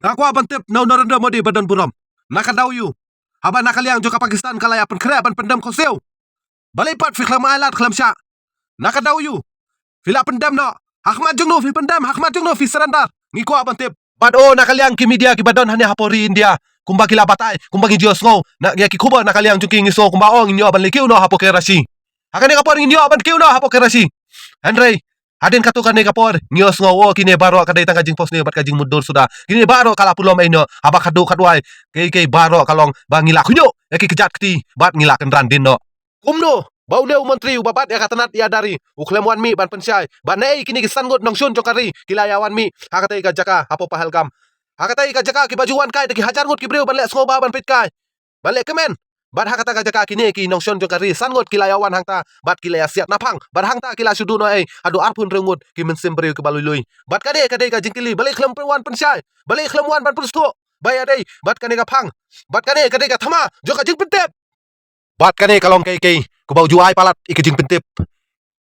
Aku abantip nau Narendra Modi badan buram. Nakadaw yu. Haba nakaliang joka Pakistan kalaya pen kre ban pendam koseu. Balipat fi khlam alat khlam sya. Nakadaw yu. Fila pendam no. Ahmad jungno fi pendam, Ahmad jungno fi serandar. Ngiko abantip. Bad o nakaliang ki media ki badon hanya hapori India. Kumba kila batai, kumba ngi jios ngau. Na ya ki kuba nakaliang juki ngiso kumba ong inyo ban likiu no hapo kerasi. Hakane kapor inyo ban kiu no hapo kerasi. Henry, Hadin katu kane kapor ngios ngau kini baro kadai tang kajing pos ni bat kajing mudur sudah. Kini baro kala pulom eno haba kadu kadwai kei baro kalong bangila kunyo ya ki kejat kti bat ngila kan randin no. Kumno bau ne menteri ubabat ya katanat ya dari uklemwan mi ban pensyai ban nei kini kisan ngot nong shun jokari kilayawan mi hakatai ka jaka hapo pahalgam hakatai ka jaka ki bajuan kai ki hajar ngot ki breu ban le skoba ban pit kai ban le kemen bat hakata ka jaka kini ki nong shun jokari san ngot kilayawan hangta bat kilaya siat napang bat hangta kila sudu no adu arpun rengut ki mensim breu ki balului bat kadai ka jingkili balik klem perwan pensyai balik klemwan ban pusto bayadai bat kane ka phang bat kane ka thama joka jing pentep bat kane kalong kei kubau juai palat ikijing pentip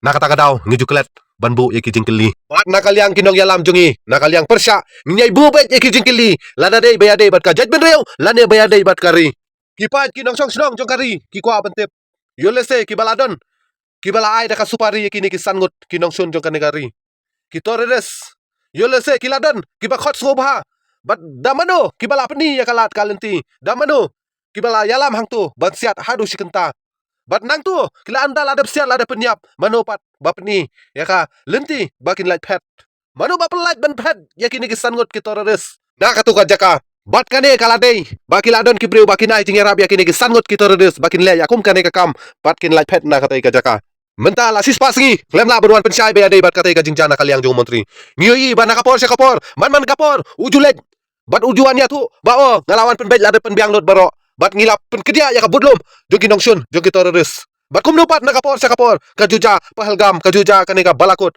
nakata kadaw ngijuklet banbu ikijing keli bat nakaliang kinong yalam jungi nakaliang persya nginyai bubet ikijing keli lana dei bayadei bat ka jaj benreu lane bayadei bat kari kipat kinong song snong jong kari ki kwa pentip yolese ki baladon ki bala ai daka supari kini ki sangut kinong sun jong kane kari ki toreres yolese ki ladon ki ba khot ngobha bat damano ki bala peni ya kalat kalenti damano ki bala yalam hangtu bat siat hadu sikenta bat nang tu kila andal ada siat ada penyap manopat bapni ya ka lenti bakin light pet manu bapel light ban pet ya kini kisan ngot ki toreres na katu ka jaka bat kane kala dei bakil adon ki breu bakin ai jingerab ya kini kisan ngot ki toreres bakin le yakum kane ka kam batkin light pet na katai ka jaka mental asis pasingi lem la berwan pensyai be adei bat katai ka jingjana kaliang jong menteri ngioi ban kapor se kapor man kapor ujulet bat ujuannya tu bao ngalawan penbej ada penbiang lot baro bat ngilap penkedia ya kabudlum jogi nongsun jogi teroris bat kum nupat na kapor sa kapor kajuja pahalgam kajuja kaneka balakut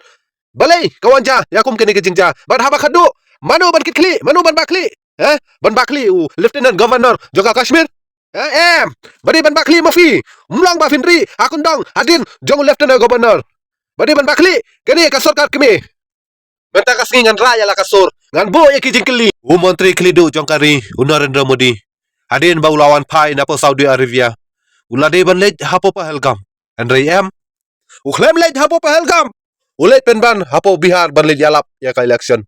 balai kawanja ya kum kene jingja bat haba khadu manu ban kitli manu ban bakli ban bakli lieutenant governor joka kashmir badi ban bakli mafi mlang ba finri akun dong adin jong lieutenant governor badi ban bakli kene ka sarkar kemi benta kasngi ngan raya la kasur ngan bo iki jingkeli menteri klidu jongkari Narendra Modi Hadin bau lawan pai napo Saudi Arabia. Ulade ban lej hapo pahalgam. Andrei Uklem lej hapo pahalgam. Ulet penban hapo Bihar ban lej yalap ya ka election.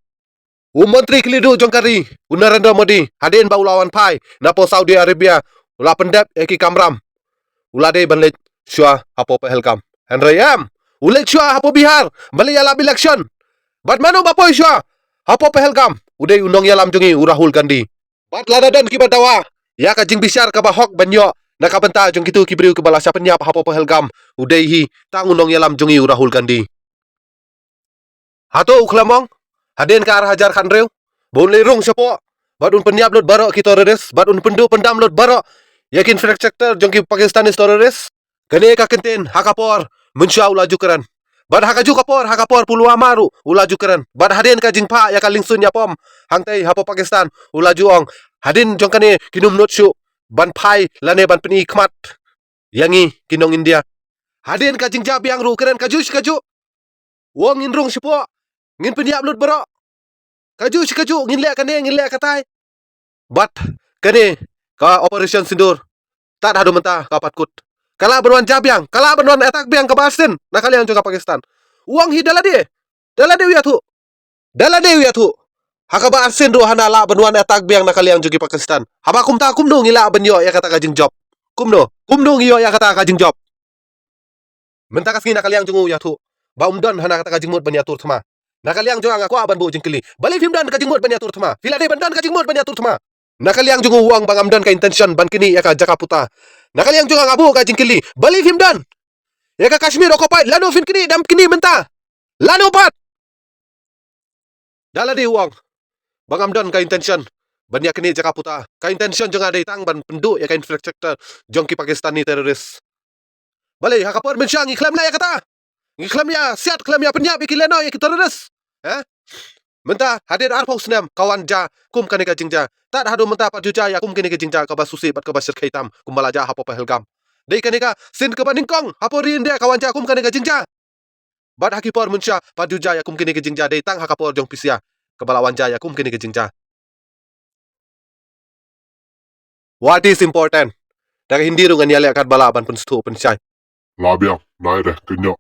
Menteri Kelidu jongkari Narendra Modi. Hadin bau lawan pai napo Saudi Arabia. Ula pendep eki kamram. Ulade ban lej syua hapo pahalgam. Andrei ulet syua hapo Bihar ban lej yalap election. Bat manu bapoy syua hapo pahalgam. Udai undong yalam jungi Rahul Gandhi. Bat ladadan ki badawa. Ya ka jing bisyar ka bahok banyo nakabenta jong kitu kibriu ke balasa penyap hapo pahelgam udaihi tang undong yalam jongi Rahul Gandhi hato uklamong haden ka arah hajar khanreu bon lerung sepo badun penyap lot baro ki teroris badun pendu pendam lot baro yakin infrastructure jong ki Pakistanis teroris kene ka kenten hakapor mensya ulaju keran bad hakaju hakapor Pulwama ru ulaju keran bad haden ka jingpa ya ka lingsun ya pom hangtai hapo Pakistan ulaju ong hadin jong kane kinum not syu ban pai lane ban peni khmat yangi kinong India hadin ka jingja biang ru keren kaju wong in rung sipo ngin peniap lut baro kaju ngin le katai bat kane ka operation sindur tak hadu mentah ka patkut kala berwan jabiang kala berwan atak biang ka basin nakalian juga Pakistan uang hi dalade wiatu hakaba arsen ro hana la benwan atak biang nakaliang jogi Pakistan haba kum no ngila benyo ya kata kajing job kum no ngiyo ya kata kajing job mentakas ngina nakaliang jungu ya tu ba umdon hana kata kajing mut benyatur thma nakaliang jonga ngako aban bu jingkili bali film dan kajing mut benyatur thma filade bandan kajing mut benyatur thma nakaliang jungu uang bang amdan ka intention ban kini ya ka jakaputa nakaliang jonga ngabu ka jingkili bali film dan ya ka Kashmir occupied lanu fin kini dam kini menta lanu pat dalade uang Bang Amdan ka intention banyak ni jakaputa ka intention jong ada tang ban pendu ya ka infrastructure jong ki Pakistani teroris bale hakapor mensyang iklam la ya kata iklam ya siat iklam ya penyap ikileno ya ki teroris menta hadir arpau senam kawan ja kum kane ka jingja tak hadu menta pajuja ya kum kane ka jingja ka basusi bat ka basir khaitam kum balaja hapo pahelgam dei kane ka sin ka baningkong hapo rin dia kawan ja kum kane ka jingja bat hakipor munsya pajuja ya kum kane ka jingja dei tang hakapor jong pisia kebalawan jaya kum kini ke jingja What is important? Dari hindi ro nga niyali akad balaban pun stu pun siya. Labi ang, naay de, kanya.